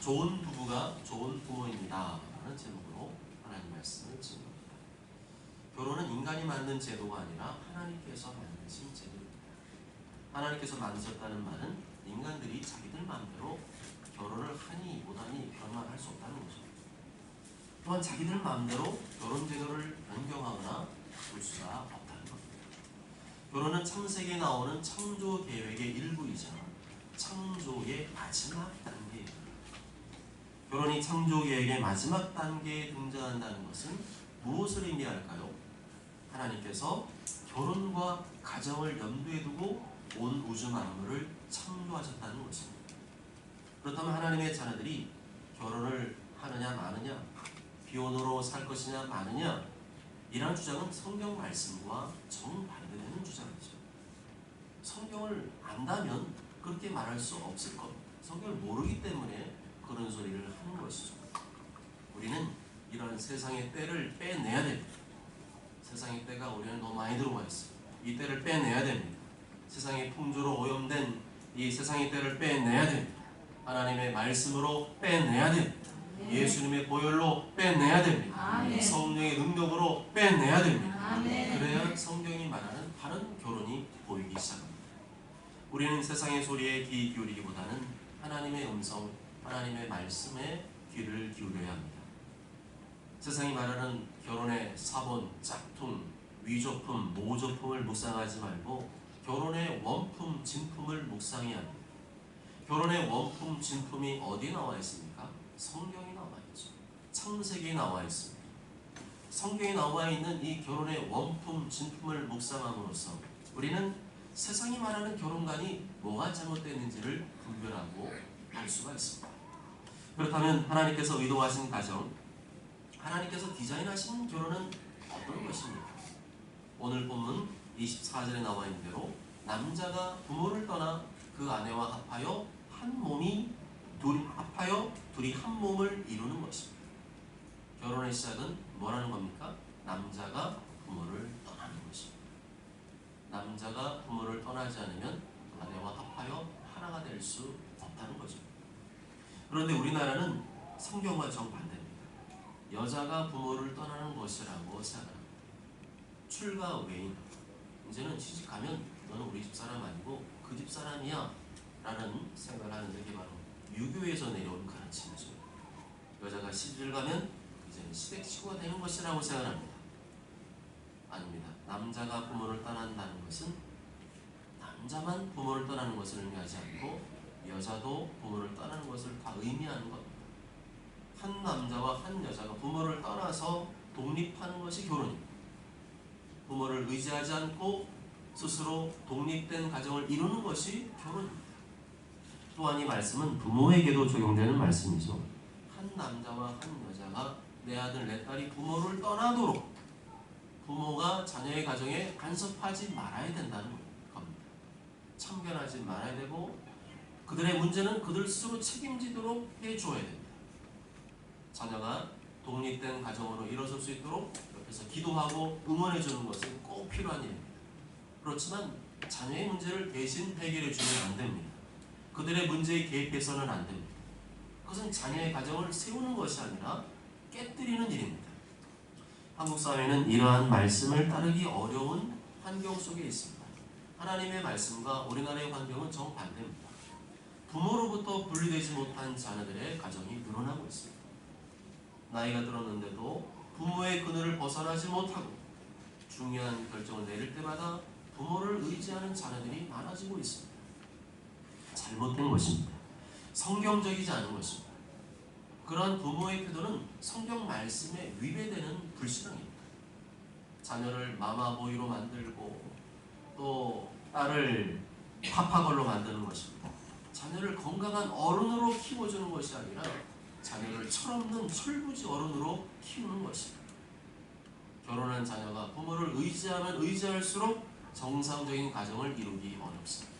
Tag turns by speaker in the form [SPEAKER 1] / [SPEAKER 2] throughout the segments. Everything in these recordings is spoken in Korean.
[SPEAKER 1] 좋은 부부가 좋은 부모입니다 라는 제목으로 하나님 말씀을 증거합니다. 결혼은 인간이 만든 제도가 아니라 하나님께서 만드신 제도입니다. 하나님께서 만드셨다는 말은 인간들이 자기들 마음대로 결혼을 하니 못하니 그런 말 할 수 없다는 거죠. 또한 자기들 마음대로 결혼 제도를 변경하거나 바꿀 수가 없다는 겁니다. 결혼은 창세기에 나오는 창조 계획의 일부이자 창조의 마지막 단계입니다. 결혼이 창조 계획의 마지막 단계에 등장한다는 것은 무엇을 의미할까요? 하나님께서 결혼과 가정을 염두에 두고 온 우주 만물을 창조하셨다는 것입니다. 그렇다면 하나님의 자녀들이 결혼을 하느냐 마느냐, 비혼으로 살 것이냐 마느냐, 이러한 주장은 성경 말씀과 정반대되는 주장이죠. 성경을 안다면 그렇게 말할 수 없을 겁니다. 성경을 모르기 때문에 그런 소리를 하는 것이죠. 우리는 이런 세상의 때를 빼내야 됩니다. 세상의 때가 우리는 너무 많이 들어와 있어요. 이 때를 빼내야 됩니다. 세상의 풍조로 오염된 이 세상의 때를 빼내야 됩니다. 하나님의 말씀으로 빼내야 됩니다. 예수님의 보혈로 빼내야 됩니다. 성령의 능력으로 빼내야 됩니다. 그래야 성경이 말하는 바른 결혼이 보이기 시작합니다. 우리는 세상의 소리에 귀 기울이기보다는 하나님의 음성, 하나님의 말씀에 귀를 기울여야 합니다. 세상이 말하는 결혼의 사본, 짝퉁, 위조품, 모조품을 묵상하지 말고 결혼의 원품, 진품을 묵상해야 합니다. 결혼의 원품, 진품이 어디에 나와 있습니까? 성경에 나와 있죠. 창세기에 나와 있습니다. 성경에 나와 있는 이 결혼의 원품, 진품을 묵상함으로써 우리는 세상이 말하는 결혼관이 뭐가 잘못되는지를 분별하고 알 수가 있습니다. 그렇다면 하나님께서 의도하신 가정, 하나님께서 디자인하신 결혼은 어떤 것입니까? 오늘 본문 24절에 나와 있는 대로 남자가 부모를 떠나 그 아내와 합하여 둘이 한 몸을 이루는 것입니다. 결혼의 시작은 뭐라는 겁니까? 남자가 부모를 떠나는 것입니다. 남자가 부모를 떠나지 않으면 아내와 합하여 하나가 될 수 없다는 거죠. 그런데 우리나라는 성경과 정반대입니다. 여자가 부모를 떠나는 것이라고 생각합니다. 출가 외인, 이제는 시집가면 너는 우리 집 사람 아니고 그 집 사람이야 라는 생각을 하는 게 바로 유교에서 내려온 가르침이죠. 여자가 시집을 가면 이제 시댁치고가 되는 것이라고 생각합니다. 아닙니다. 남자가 부모를 떠난다는 것은 남자만 부모를 떠나는 것을 의미하지 않고 여자도 부모를 떠나는 것을 다 의미하는 겁니다. 한 남자와 한 여자가 부모를 떠나서 독립하는 것이 결혼입니다. 부모를 의지하지 않고 스스로 독립된 가정을 이루는 것이 결혼입니다. 또한 이 말씀은 부모에게도 적용되는 말씀이죠. 한 남자와 한 여자가 내 아들 내 딸이 부모를 떠나도록 부모가 자녀의 가정에 간섭하지 말아야 된다는 겁니다. 참견하지 말아야 되고 그들의 문제는 그들 스스로 책임지도록 해줘야 됩니다. 자녀가 독립된 가정으로 일어설 수 있도록 옆에서 기도하고 응원해주는 것은 꼭 필요한 일입니다. 그렇지만 자녀의 문제를 대신 해결해 주면 안 됩니다. 그들의 문제에 개입해서는 안 됩니다. 그것은 자녀의 가정을 세우는 것이 아니라 깨뜨리는 일입니다. 한국 사회는 이러한 말씀을 따르기 어려운 환경 속에 있습니다. 하나님의 말씀과 우리나라의 환경은 정반대입니다. 부모로부터 분리되지 못한 자녀들의 가정이 늘어나고 있습니다. 나이가 들었는데도 부모의 그늘을 벗어나지 못하고 중요한 결정을 내릴 때마다 부모를 의지하는 자녀들이 많아지고 있습니다. 잘못된 것입니다. 성경적이지 않은 것입니다. 그러한 부모의 태도는 성경 말씀에 위배되는 불신앙입니다. 자녀를 마마보이로 만들고 또 딸을 파파걸로 만드는 것입니다. 자녀를 건강한 어른으로 키워주는 것이 아니라 자녀를 철없는 철부지 어른으로 키우는 것입니다. 결혼한 자녀가 부모를 의지하면 의지할수록 정상적인 가정을 이루기 어렵습니다.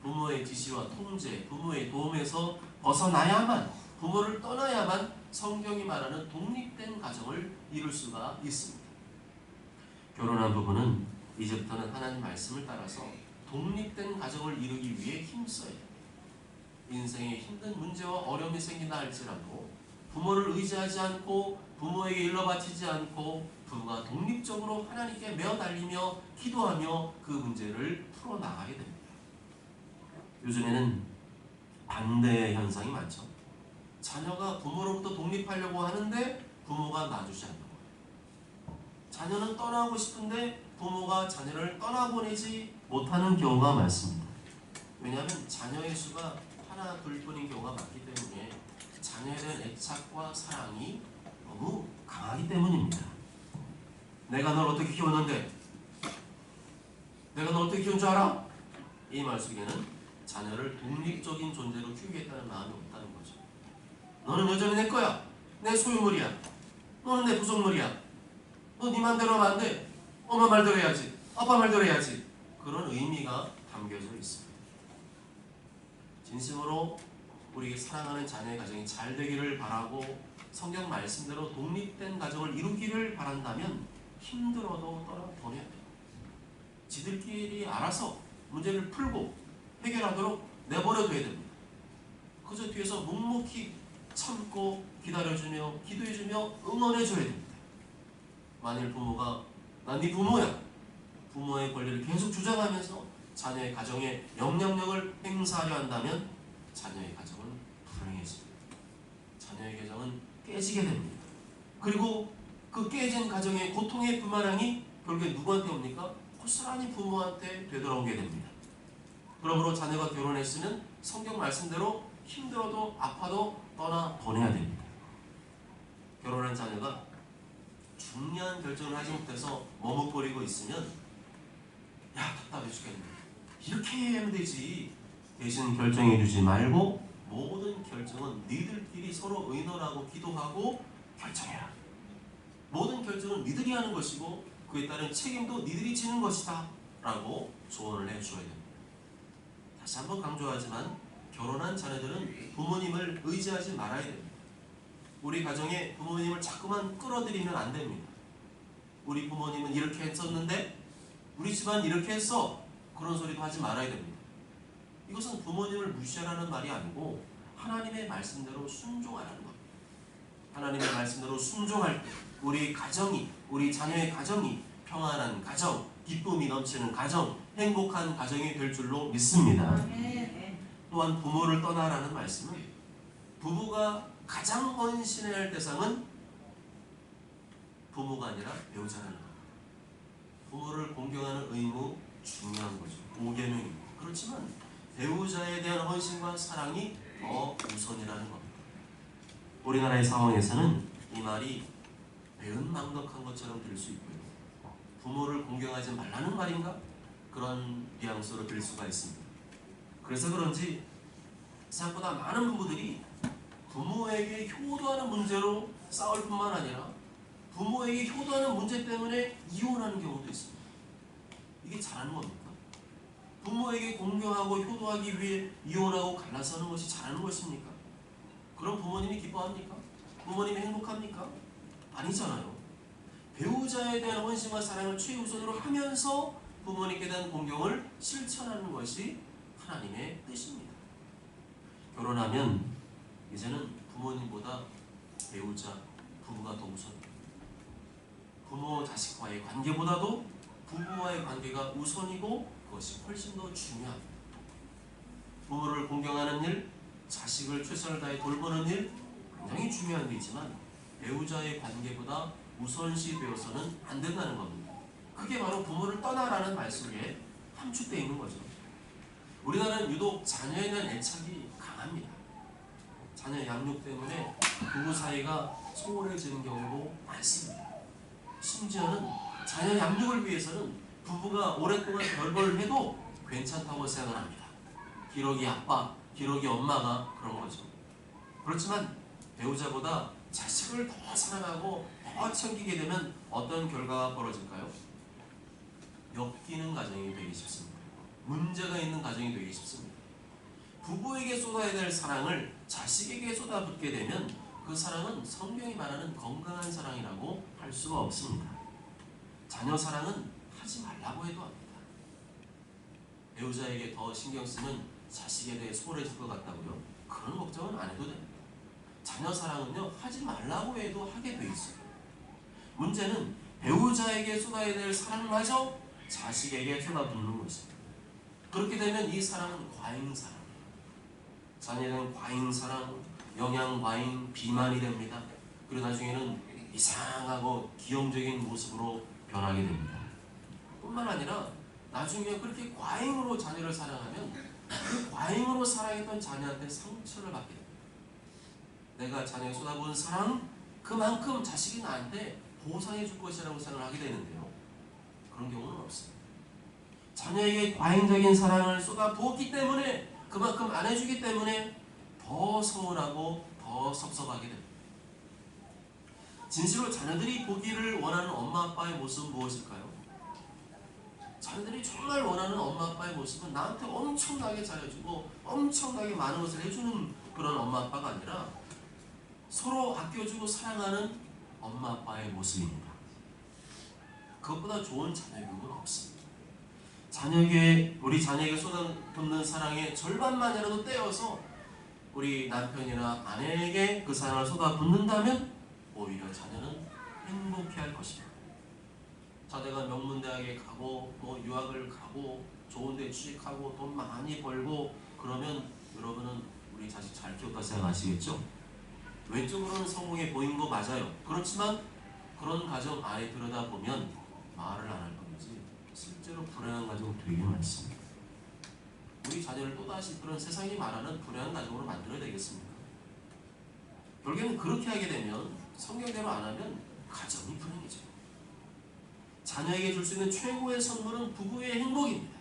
[SPEAKER 1] 부모의 지시와 통제, 부모의 도움에서 벗어나야만, 부모를 떠나야만 성경이 말하는 독립된 가정을 이룰 수가 있습니다. 결혼한 부부는 이제부터는 하나님 말씀을 따라서 독립된 가정을 이루기 위해 힘써야 합니다. 인생에 힘든 문제와 어려움이 생긴다 할지라도 부모를 의지하지 않고 부모에게 일러 바치지 않고 부부가 독립적으로 하나님께 매어달리며 기도하며 그 문제를 풀어나가게 됩니다. 요즘에는 반대의 현상이 많죠. 자녀가 부모로부터 독립하려고 하는데 부모가 놔주지 않는 거예요. 자녀는 떠나고 싶은데 부모가 자녀를 떠나보내지 못하는 경우가 많습니다. 왜냐하면 자녀의 수가 하나 둘뿐인 경우가 많기 때문에 자녀에 대한 애착과 사랑이 너무 강하기 때문입니다. 내가 널 어떻게 키웠는데? 내가 널 어떻게 키운 줄 알아? 이 말 속에는 자녀를 독립적인 존재로 키우겠다는 마음이 없다는 거죠. 너는 여전히 내 거야. 내 소유물이야. 너는 내 부속물이야. 너 네 맘대로 하면 안 돼. 엄마 말대로 해야지. 아빠 말대로 해야지. 그런 의미가 담겨져 있습니다. 진심으로 우리 사랑하는 자녀의 가정이 잘 되기를 바라고 성경 말씀대로 독립된 가정을 이루기를 바란다면 힘들어도 떠나보내야 돼요. 지들끼리 알아서 문제를 풀고 해결하도록 내버려둬야 됩니다. 그저 뒤에서 묵묵히 참고 기다려주며 기도해주며 응원해줘야 됩니다. 만일 부모가 난 네 부모야, 부모의 권리를 계속 주장하면서 자녀의 가정에 영향력을 행사하려 한다면 자녀의 가정은 불행해집니다. 자녀의 가정은 깨지게 됩니다. 그리고 그 깨진 가정의 고통의 부마랑이 결국에 누구한테 옵니까? 고스란히 부모한테 되돌아오게 됩니다. 그러므로 자녀가 결혼했으면 성경 말씀대로 힘들어도 아파도 떠나보내야 됩니다. 결혼한 자녀가 중요한 결정을 하지 못해서 머뭇거리고 있으면 야 답답해 죽겠네. 이렇게 하면 되지. 대신 결정해 주지 말고 모든 결정은 니들끼리 서로 의논하고 기도하고 결정해라. 모든 결정은 니들이 하는 것이고 그에 따른 책임도 니들이 지는 것이다 라고 조언을 해줘야 됩니다. 다시 한번 강조하지만 결혼한 자녀들은 부모님을 의지하지 말아야 됩니다. 우리 가정에 부모님을 자꾸만 끌어들이면 안 됩니다. 우리 부모님은 이렇게 했었는데 우리 집안 이렇게 했어. 그런 소리도 하지 말아야 됩니다. 이것은 부모님을 무시하라는 말이 아니고 하나님의 말씀대로 순종하라는 겁니다. 하나님의 말씀대로 순종할 때 우리 가정이, 우리 자녀의 가정이 평안한 가정, 기쁨이 넘치는 가정, 행복한 가정이 될 줄로 믿습니다. 또한 부모를 떠나라는 말씀은 부부가 가장 헌신해야 할 대상은 부모가 아니라 배우자라는 겁니다. 부모를 공경하는 의무 중요한 거죠. 5계명입니다. 그렇지만 배우자에 대한 헌신과 사랑이 더 우선이라는 겁니다. 우리나라의 상황에서는 이 말이 배은망덕한 것처럼 들릴 수 있고요. 부모를 공경하지 말라는 말인가? 그런 뉘앙스로 들릴 수가 있습니다. 그래서 그런지 생각보다 많은 부부들이 부모에게 효도하는 문제로 싸울 뿐만 아니라 부모에게 효도하는 문제 때문에 이혼하는 경우도 있습니다. 이게 잘하는 겁니까? 부모에게 공경하고 효도하기 위해 이혼하고 갈라서는 것이 잘하는 것입니까? 그럼 부모님이 기뻐합니까? 부모님이 행복합니까? 아니잖아요. 배우자에 대한 헌신과 사랑을 최우선으로 하면서 부모님께 대한 공경을 실천하는 것이 하나님의 뜻입니다. 결혼하면 이제는 부모님보다 배우자, 부부가 더 우선입니다. 부모 자식과의 관계보다도 부부와의 관계가 우선이고 그것이 훨씬 더 중요합니다. 부모를 공경하는 일, 자식을 최선을 다해 돌보는 일 굉장히 중요한 데 있지만 배우자의 관계보다 우선시 되어서는 안 된다는 겁니다. 그게 바로 부모를 떠나라는 말 속에 함축되어 있는 거죠. 우리나라는 유독 자녀에 대한 애착이 강합니다. 자녀 양육 때문에 부부 사이가 소홀해지는 경우도 많습니다. 심지어는 자녀 양육을 위해서는 부부가 오랫동안 별거를 해도 괜찮다고 생각합니다. 기러기 아빠, 기러기 엄마가 그런 거죠. 그렇지만 배우자보다 자식을 더 사랑하고 더 챙기게 되면 어떤 결과가 벌어질까요? 엮이는 가정이 되기 쉽습니다. 문제가 있는 가정이 되기 쉽습니다. 부부에게 쏟아야 될 사랑을 자식에게 쏟아붓게 되면 그 사랑은 성경이 말하는 건강한 사랑이라고 할 수가 없습니다. 자녀 사랑은 하지 말라고 해도 합니다. 배우자에게 더 신경 쓰면 자식에 대해 소홀해질 것 같다고요? 그런 걱정은 안 해도 됩니다. 자녀 사랑은요, 하지 말라고 해도 하게 돼 있어요. 문제는 배우자에게 쏟아야 될 사랑마저 자식에게 쏟아붓는 것입니다. 그렇게 되면 이 사랑은 과잉사랑, 자녀는 과잉사랑, 영양과잉, 비만이 됩니다. 그리고 나중에는 이상하고 기형적인 모습으로 변하게 됩니다. 뿐만 아니라 나중에 그렇게 과잉으로 자녀를 사랑하면 그 과잉으로 사랑했던 자녀한테 상처를 받게 됩니다. 내가 자녀에 쏟아부은 사랑, 그만큼 자식이 나한테 보상해 줄 것이라고 생각을 하게 되는데요. 그런 경우는 없습니다. 자녀에게 과잉적인 사랑을 쏟아부었기 때문에, 그만큼 안 해주기 때문에 더 서운하고 더 섭섭하게 됩니다. 진실로 자녀들이 보기를 원하는 엄마 아빠의 모습은 무엇일까요? 자녀들이 정말 원하는 엄마 아빠의 모습은 나한테 엄청나게 잘해주고 엄청나게 많은 것을 해주는 그런 엄마 아빠가 아니라 서로 아껴주고 사랑하는 엄마 아빠의 모습입니다. 그것보다 좋은 자녀 교육은 없습니다. 우리 자녀에게 쏟아붓는 사랑의 절반만이라도 떼어서 우리 남편이나 아내에게 그 사랑을 쏟아붓는다면 오히려 자녀는 행복해할 것입니다. 자녀가 명문대학에 가고 유학을 가고 좋은데 취직하고 돈 많이 벌고 그러면 여러분은 우리 자식 잘 키웠다 생각하시겠죠? 외적으로는 성공해 보이는 거 맞아요. 그렇지만 그런 가정 아예 들여다보면 말을 안 할 뿐이지 실제로 불행한 가정 되게 많습니다. 우리 자녀를 또다시 그런 세상이 말하는 불행한 가정으로 만들어야 되겠습니까? 결국에는 그렇게 하게 되면, 성경대로 안 하면 가정이 불행해져요. 자녀에게 줄 수 있는 최고의 선물은 부부의 행복입니다.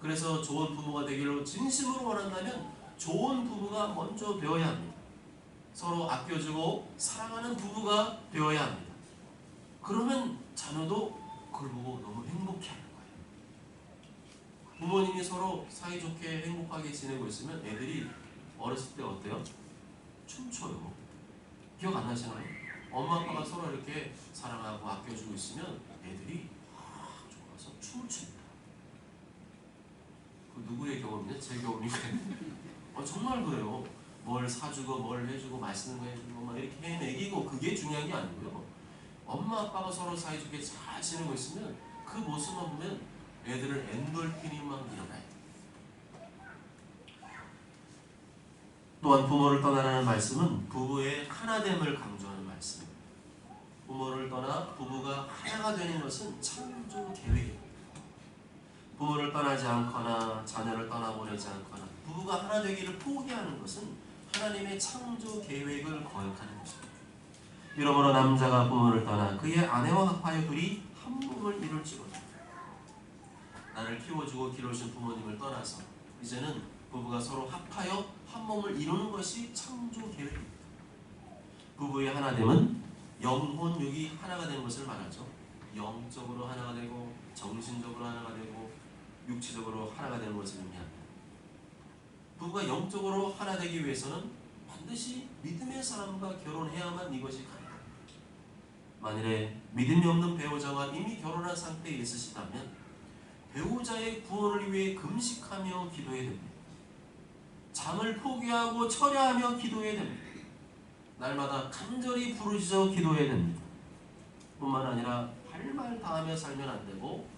[SPEAKER 1] 그래서 좋은 부모가 되기를 진심으로 원한다면 좋은 부부가 먼저 되어야 합니다. 서로 아껴주고 사랑하는 부부가 되어야 합니다. 그러면 자녀도 그걸 보고 너무 행복해하는 거예요. 부모님이 서로 사이좋게 행복하게 지내고 있으면 애들이 어렸을 때 어때요? 춤춰요. 기억 안 나시나요? 엄마 아빠가 서로 이렇게 사랑하고 아껴주고 있으면 애들이 좋아서 춤을 춥니다. 그 누구의 경험이냐? 제 경험인데 정말 그래요. 뭘 사주고 뭘 해주고 맛있는 거 해주고 막 이렇게 해먹이고, 그게 중요한 게 아니고요. 엄마 아빠가 서로 사이좋게 잘 지내고 있으면 그 모습만 보면 애들은 엔돌핀이 막 일어나요. 또한 부모를 떠나라는 말씀은 부부의 하나됨을 강조하는 말씀입니다. 부모를 떠나 부부가 하나가 되는 것은 창조 계획입니다. 부모를 떠나지 않거나 자녀를 떠나보내지 않거나 부부가 하나 되기를 포기하는 것은 하나님의 창조 계획을 거역하는 것입니다. 이러므로 남자가 부모를 떠나 그의 아내와 합하여 둘이 한 몸을 이룰지로다. 나를 키워주고 기르신 부모님을 떠나서 이제는 부부가 서로 합하여 한 몸을 이루는 것이 창조 계획입니다. 부부의 하나됨은 영혼 육이 하나가 되는 것을 말하죠. 영적으로 하나가 되고 정신적으로 하나가 되고 육체적으로 하나가 되는 것을 의미합니다. 부부가 영적으로 하나 되기 위해서는 반드시 믿음의 사람과 결혼해야만 이것이 가능합니다. 만일에 믿음이 없는 배우자와 이미 결혼한 상태에 있으시다면 배우자의 구원을 위해 금식하며 기도해야 됩니다. 잠을 포기하고 철야하며 기도해야 됩니다. 날마다 간절히 부르짖어 기도해야 됩니다. 뿐만 아니라 할 말 다 하며 살면 안 되고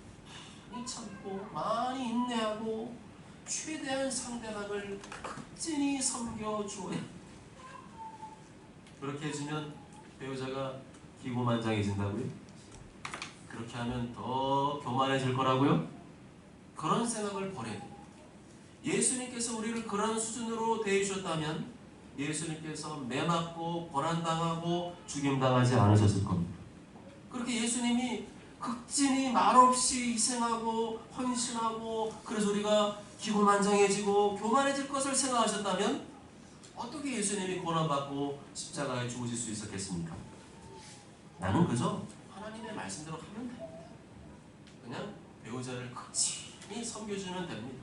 [SPEAKER 1] 많이 참고 많이 인내하고 최대한 상대방을 극진히 섬겨주어야 합니다. 그렇게 해주면 배우자가 기고만장해진다고요? 그렇게 하면 더 교만해질 거라고요? 그런 생각을 버려야 됩니다. 예수님께서 우리를 그런 수준으로 대해주셨다면 예수님께서 매맞고 고난당하고 죽임당하지 않으셨을 겁니다. 그렇게 예수님이 극진히 말없이 희생하고 헌신하고 그래서 우리가 기고만장해지고 교만해질 것을 생각하셨다면 어떻게 예수님이 고난받고 십자가에 죽으실 수 있었겠습니까? 나는 그저 하나님의 말씀대로 하면 됩니다. 그냥 배우자를 극진히 섬겨주면 됩니다.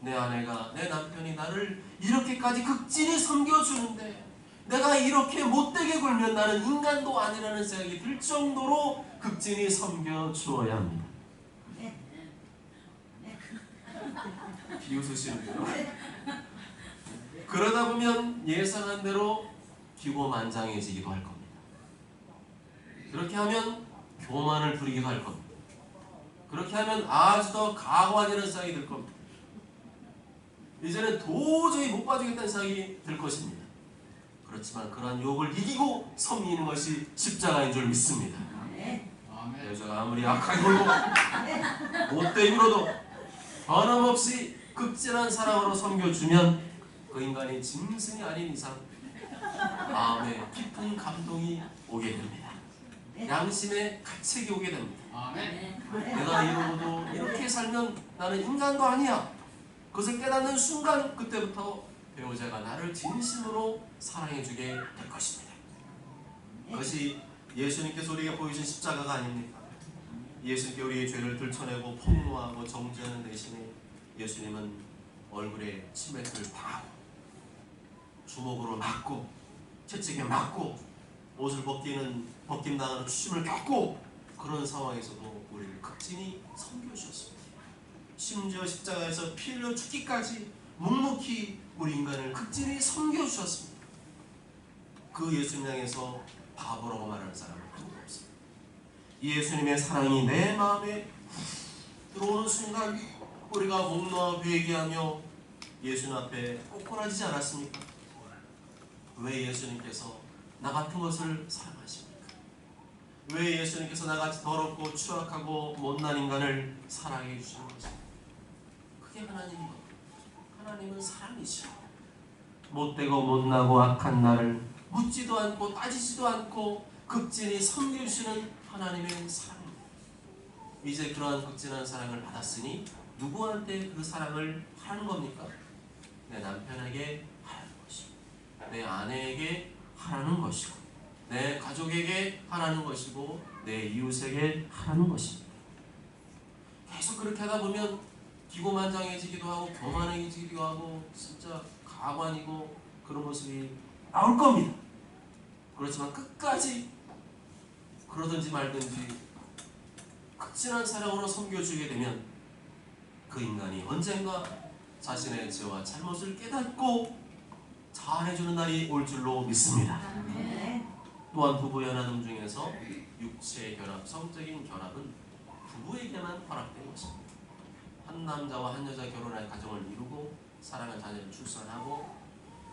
[SPEAKER 1] 내 아내가, 내 남편이 나를 이렇게까지 극진히 섬겨주는데 내가 이렇게 못되게 굴면 나는 인간도 아니라는 생각이 들 정도로 극진히 섬겨주어야 합니다. 비웃으시는데요. 그러다 보면 예상한 대로 기고만장해지기도 할 겁니다. 그렇게 하면 교만을 부리기도 할 겁니다. 그렇게 하면 아주 더 가관이라는 생각이 들 겁니다. 이제는 도저히 못 봐주겠다는 생각이 들 것입니다. 그렇지만 그러한 유혹을 이기고 섬기는 것이 십자가인 줄 믿습니다. 여자가 아무리 악하게 굴고 못되게 굴어도 변함없이 극진한 사랑으로 섬겨주면 그 인간이 짐승이 아닌 이상 마음에 깊은 감동이 오게 됩니다. 양심의 가책이 오게 됩니다. 내가 이러고도 이렇게 살면 나는 인간도 아니야. 그것을 깨닫는 순간 그때부터 배우자가 나를 진심으로 사랑해주게 될 것입니다. 그것이 예수님께서 우리에게 보여준 십자가가 아닙니까? 예수님께 우리의 죄를 들춰내고 폭로하고 정죄하는 대신에 예수님은 얼굴에 치매를 당하고 주먹으로 맞고 채찍에 맞고 옷을 벗김당하는 추심을 겪고 그런 상황에서도 우리를 극진히 섬겨주셨습니다. 심지어 십자가에서 피 흘려 죽기까지 묵묵히 우리 인간을 극진히 섬겨주셨습니다. 그 예수님 향해서 바보라고 말하는 사람은 아무도 없습니다. 예수님의 사랑이 내 마음에 들어오는 순간 우리가 목 놓아 회개하며 예수님 앞에 꼬꾸라지지 않았습니까? 왜 예수님께서 나 같은 것을 사랑하십니까? 왜 예수님께서 나같이 더럽고 추악하고 못난 인간을 사랑해 주시는 것입니까? 그게 하나님입니다. 하나님은 사랑이시오. 못되고 못나고 악한 나를 묻지도 않고 따지지도 않고 극진히 섬겨주시는 하나님의 사랑입니다. 이제 그러한 극진한 사랑을 받았으니 누구한테 그 사랑을 하는 겁니까? 내 남편에게 하라는 것이고 내 아내에게 하라는 것이고 내 가족에게 하라는 것이고 내 이웃에게 하라는 것입니다. 계속 그렇게 하다 보면 기고만장해지기도 하고 교만해지기도 하고 진짜 가관이고 그런 모습이 나올 겁니다. 그렇지만 끝까지 그러든지 말든지 극진한 사랑으로 섬겨주게 되면 그 인간이 언젠가 자신의 죄와 잘못을 깨닫고 잘해주는 날이 올 줄로 믿습니다. 또한 부부의 나눔 중에서 육체의 결합, 성적인 결합은 부부에게만 허락된 것입니다. 한 남자와 한 여자 결혼할 가정을 이루고 사랑하는 자녀를 출산하고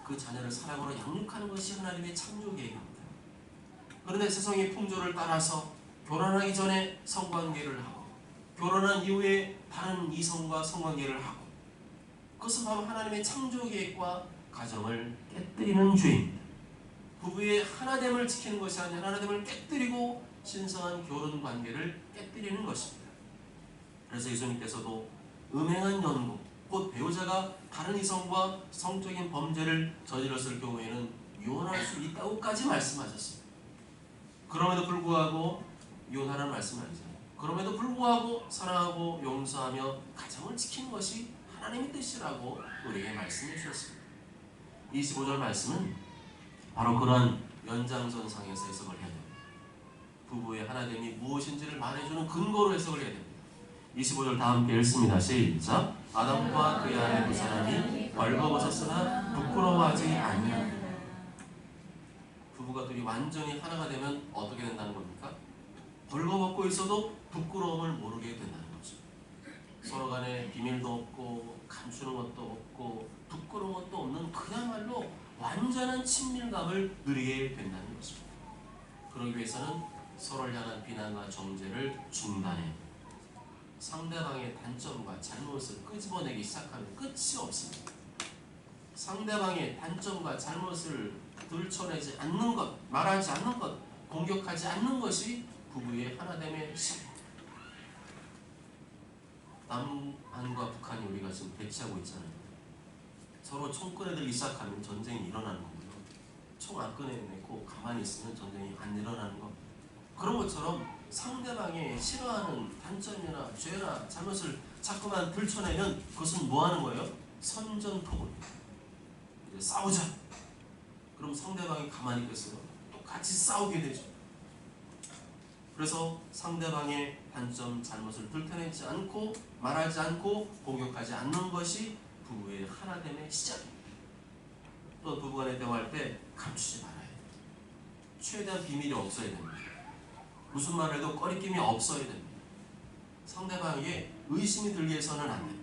[SPEAKER 1] 그 자녀를 사랑으로 양육하는 것이 하나님의 창조 계획입니다. 그런데 세상의 풍조를 따라서 결혼하기 전에 성관계를 하고 결혼한 이후에 다른 이성과 성관계를 하고 그것은 바로 하나님의 창조 계획과 가정을 깨뜨리는 죄입니다. 부부의 하나됨을 지키는 것이 아니라 하나됨을 깨뜨리고 신성한 결혼 관계를 깨뜨리는 것입니다. 그래서 예수님께서도 음행한 연고 곧 배우자가 다른 이성과 성적인 범죄를 저질렀을 경우에는 이혼할 수 있다고까지 말씀하셨습니다. 그럼에도 불구하고 이혼하라는 말씀은 아니잖아요. 그럼에도 불구하고 사랑하고 용서하며 가정을 지키는 것이 하나님의 뜻이라고 우리에게 말씀해 주셨습니다. 25절 말씀은 바로 그러한 연장선상에서 해석을 해야 됩니다. 부부의 하나됨이 무엇인지를 말해주는 근거로 해석을 해야 됩니다. 25절 다 함께 읽습니다. 시작. 아담과 그의 아내 두 사람이 벌거벗었으나 부끄러워하지 아니하니라. 부부가 둘이 완전히 하나가 되면 어떻게 된다는 겁니까? 벌거벗고 있어도 부끄러움을 모르게 된다는 거죠. 서로 간에 비밀도 없고 감추는 것도 없고 부끄러운 것도 없는 그야말로 완전한 친밀감을 누리게 된다는 것입니다. 그러기 위해서는 서로를 향한 비난과 정죄를 중단해 상대방의 단점과 잘못을 끄집어내기 시작하면 끝이 없습니다. 상대방의 단점과 잘못을 들춰내지 않는 것, 말하지 않는 것, 공격하지 않는 것이 부부의 하나됨의 시작입니다. 남한과 북한이 우리가 지금 대치하고 있잖아요. 서로 총 꺼내들기 시작하면 전쟁이 일어나는 거고요. 총 안 꺼내내고 가만히 있으면 전쟁이 안 일어나는 거. 그런 것처럼 상대방의 싫어하는 단점이나 죄나 잘못을 자꾸만 들춰내면 그것은 뭐 하는 거예요? 선전포고입니다. 싸우자. 그럼 상대방이 가만히 있겠어요? 똑같이 싸우게 되죠. 그래서 상대방의 단점, 잘못을 들춰내지 않고 말하지 않고 공격하지 않는 것이 부부의 하나됨의 시작입니다. 또 부부간에 대화할 때 감추지 말아야 돼요. 최대한 비밀이 없어야 됩니다. 무슨 말을 해도 꺼리낌이 없어야 됩니다. 상대방에게 의심이 들게 해서는 안 됩니다.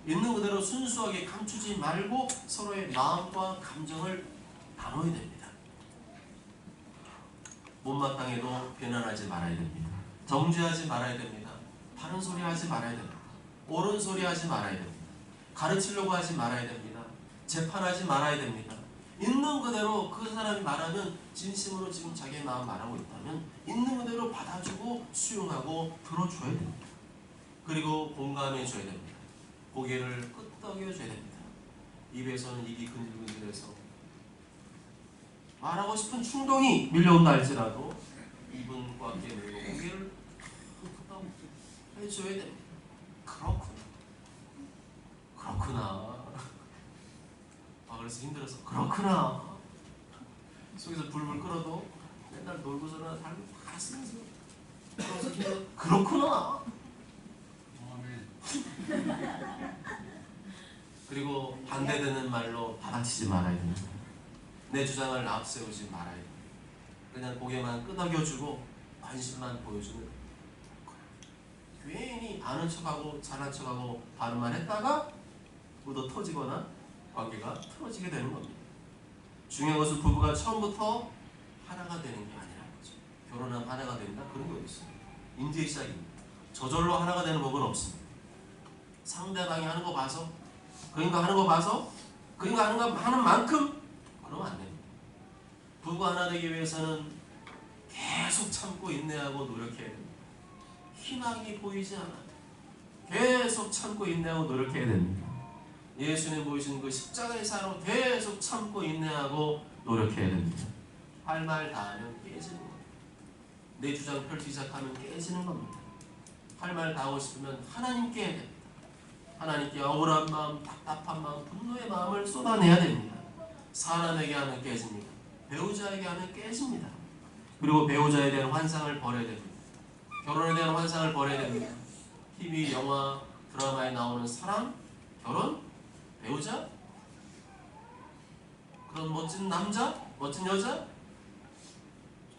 [SPEAKER 1] 있는 그대로 순수하게 감추지 말고 서로의 마음과 감정을 나눠야 됩니다. 못마땅해도 비난하지 말아야 됩니다. 정죄하지 말아야 됩니다. 바른 소리 하지 말아야 됩니다. 옳은 소리 하지 말아야 됩니다. 가르치려고 하지 말아야 됩니다. 재판하지 말아야 됩니다. 있는 그대로 그 사람이 말하면 진심으로 지금 자기의 마음 말하고 있다면 있는 그대로 받아주고 수용하고 들어줘야 됩니다. 그리고 공감해줘야 됩니다. 고개를 끄덕여줘야 됩니다. 입에서는 입이 근질근질해서 말하고 싶은 충동이 밀려온다 할지라도 입은 꽉 깨물고 고개를 끄덕여줘야 됩니다. 그렇구나. 그래서 힘들어서 그렇구나. 속에서 불불 끓어도 맨날 놀고서는 삶을 다 쓰면서 그렇구나. 그리고 반대되는 말로 받아치지 말아야 됩니다. 내 주장을 앞세우지 말아야 됩니다. 그냥 고개만 끄덕여주고 관심만 보여주는 괜히 아는 척하고 잘난 척하고 바른 말 했다가 묻어 터지거나 관계가 틀어지게 되는 겁니다. 중요한 것은 부부가 처음부터 하나가 되는 게 아니라는 거죠. 결혼하면 하나가 된다? 그런 게 어디 있어요? 인지의 시작입니다. 저절로 하나가 되는 법은 없습니다. 상대방이 하는 거 봐서 그러니까 하는 만큼 그러면 안 됩니다. 부부 하나 되기 위해서는 계속 참고 인내하고 노력해야 됩니다. 희망이 보이지 않아요. 계속 참고 인내하고 노력해야 됩니다. 예수님 보이신 그 십자가의 사랑으로 계속 참고 인내하고 노력해야 됩니다. 할 말 다 하면 깨지는 겁니다. 내 주장 펼치기 시작하면 깨지는 겁니다. 할 말 다 하고 싶으면 하나님께 해야 됩니다. 하나님께 억울한 마음, 답답한 마음, 분노의 마음을 쏟아내야 됩니다. 사람에게 하면 깨집니다. 배우자에게 하면 깨집니다. 그리고 배우자에 대한 환상을 버려야 됩니다. 결혼에 대한 환상을 버려야 됩니다. TV, 영화, 드라마에 나오는 사랑, 결혼, 배우자, 그런 멋진 남자, 멋진 여자,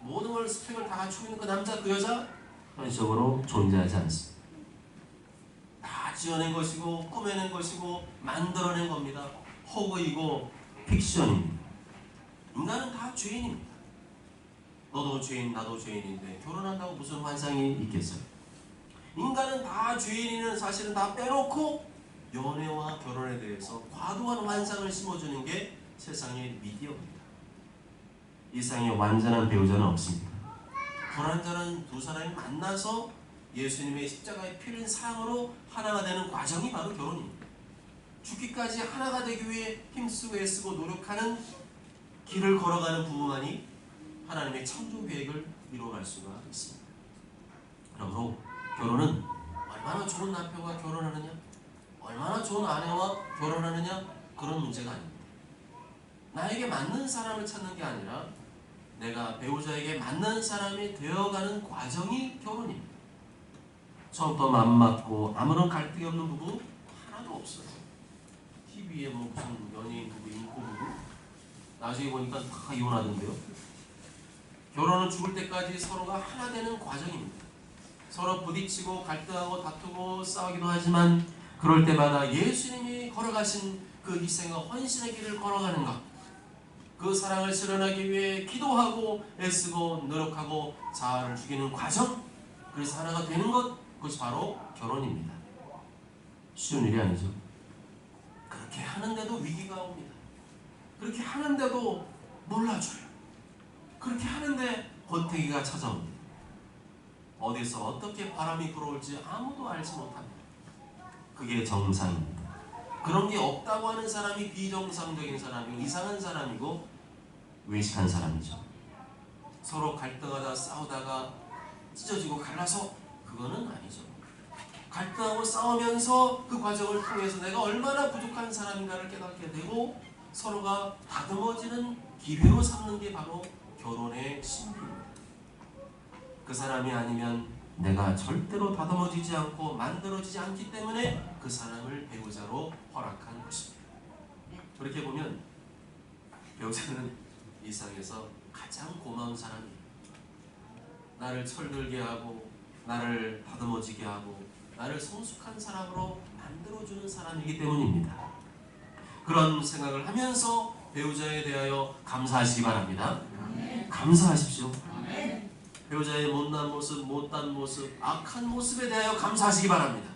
[SPEAKER 1] 모든 걸 스펙을 다 갖추고 있는 그 남자, 그 여자 현실적으로 존재하지 않습니다. 다 지어낸 것이고 꾸며낸 것이고 만들어낸 겁니다. 허구이고 픽션입니다. 인간은 다 죄인입니다. 너도 죄인, 나도 죄인인데 결혼한다고 무슨 환상이 있겠어요? 인간은 다 죄인이는 사실은 다 빼놓고 연애와 결혼에 대해서 과도한 환상을 심어주는 게 세상의 미디어입니다. 이 세상에 완전한 배우자는 없습니다. 불완전한 두 사람이 만나서 예수님의 십자가의 피 흘린 사랑으로 하나가 되는 과정이 바로 결혼입니다. 죽기까지 하나가 되기 위해 힘쓰고 애쓰고 노력하는 길을 걸어가는 부부만이 하나님의 창조 계획을 이루어갈 수가 있습니다. 그러므로 결혼은 얼마나 좋은 남편과 결혼하느냐, 얼마나 좋은 아내와 결혼하느냐 그런 문제가 아닙니다. 나에게 맞는 사람을 찾는 게 아니라 내가 배우자에게 맞는 사람이 되어가는 과정이 결혼입니다. 처음부터 맘 맞고 아무런 갈등이 없는 부부 하나도 없어요. TV에 뭐 무슨 연예인 부부, 인코 부부 나중에 보니까 다 이혼하던데요. 결혼은 죽을 때까지 서로가 하나 되는 과정입니다. 서로 부딪히고 갈등하고 다투고 싸우기도 하지만 그럴 때마다 예수님이 걸어가신 그 희생과 헌신의 길을 걸어가는 것, 그 사랑을 실현하기 위해 기도하고 애쓰고 노력하고 자아를 죽이는 과정, 그래서 하나가 되는 것, 그것이 바로 결혼입니다. 쉬운 일이 아니죠. 그렇게 하는데도 위기가 옵니다. 그렇게 하는데도 몰라줘요. 그렇게 하는데 권태기가 찾아옵니다. 어디서 어떻게 바람이 불어올지 아무도 알지 못합니다. 그게 정상입니다. 그런 게 없다고 하는 사람이 비정상적인 사람이고 이상한 사람이고 외식한 사람이죠. 서로 갈등하다 싸우다가 찢어지고 갈라서 그거는 아니죠. 갈등하고 싸우면서 그 과정을 통해서 내가 얼마나 부족한 사람인가를 깨닫게 되고 서로가 다듬어지는 기회로 삼는 게 바로 결혼의 신비입니다. 그 사람이 아니면 내가 절대로 다듬어지지 않고 만들어지지 않기 때문에 그 그 사람을 배우자로 허락한 것입니다. 그렇게 보면 배우자는 이 세상에서 가장 고마운 사람이에요. 나를 철들게 하고 나를 다듬어지게 하고 나를 성숙한 사람으로 만들어주는 사람이기 때문입니다. 그런 생각을 하면서 배우자에 대하여 감사하시기 바랍니다. 감사하십시오. 배우자의 못난 모습, 악한 모습에 대하여 감사하시기 바랍니다.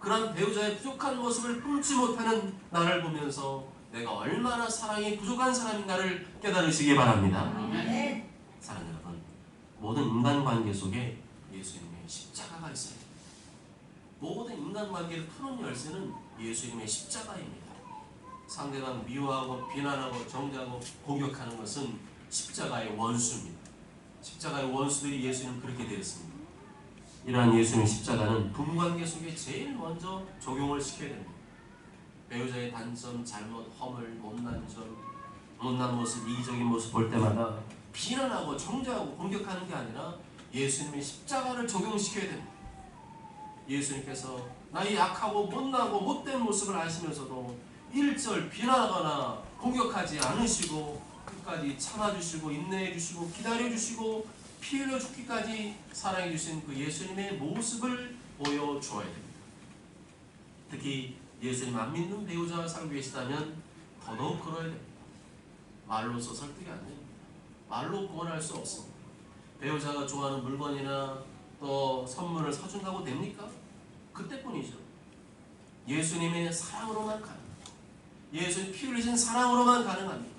[SPEAKER 1] 그런 배우자의 부족한 모습을 품지 못하는 나를 보면서 내가 얼마나 사랑이 부족한 사람인가를 깨달으시기 바랍니다. 사랑하는 여러분, 모든 인간관계 속에 예수님의 십자가가 있어요. 모든 인간관계를 푸는 열쇠는 예수님의 십자가입니다. 상대방 미워하고 비난하고 정죄하고 공격하는 것은 십자가의 원수입니다. 십자가의 원수들이 예수님 그렇게 되었습니다. 이러한 예수님의 십자가는 부부관계 속에 제일 먼저 적용을 시켜야 됩니다. 배우자의 단점, 잘못, 허물, 못난 점, 못난 모습, 이기적인 모습 볼 때마다 비난하고 정죄하고 공격하는 게 아니라 예수님의 십자가를 적용시켜야 됩니다. 예수님께서 나의 약하고 못나고 못된 모습을 아시면서도 일절 비난하거나 공격하지 않으시고 끝까지 참아주시고 인내해주시고 기다려주시고 피 흘려 죽기까지 사랑해주신 그 예수님의 모습을 보여주어야 됩니다. 특히 예수님 안 믿는 배우자와 살고 계시다면 더더욱 그러야 됩니다. 말로서 설득이 안 됩니다. 말로 구원할 수 없습니다. 배우자가 좋아하는 물건이나 또 선물을 사준다고 됩니까? 그때뿐이죠. 예수님의 사랑으로만 가능합니다. 예수님 피 흘리신 사랑으로만 가능합니다.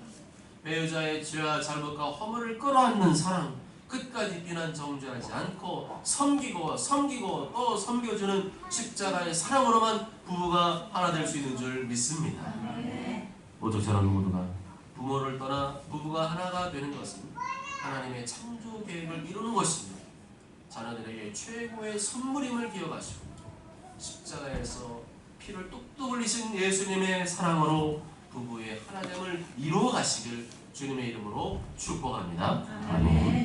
[SPEAKER 1] 배우자의 죄와 잘못과 허물을 끌어안는 사랑, 끝까지 비난 정죄하지 않고 섬기고 또 섬겨주는 십자가의 사랑으로만 부부가 하나 될 수 있는 줄 믿습니다. 모두 저런 모두가 부모를 떠나 부부가 하나가 되는 것은 하나님의 창조 계획을 이루는 것입니다. 자녀들에게 최고의 선물임을 기억하시고 십자가에서 피를 뚝뚝 흘리신 예수님의 사랑으로 부부의 하나됨을 이루어 가시길 주님의 이름으로 축복합니다. 아멘.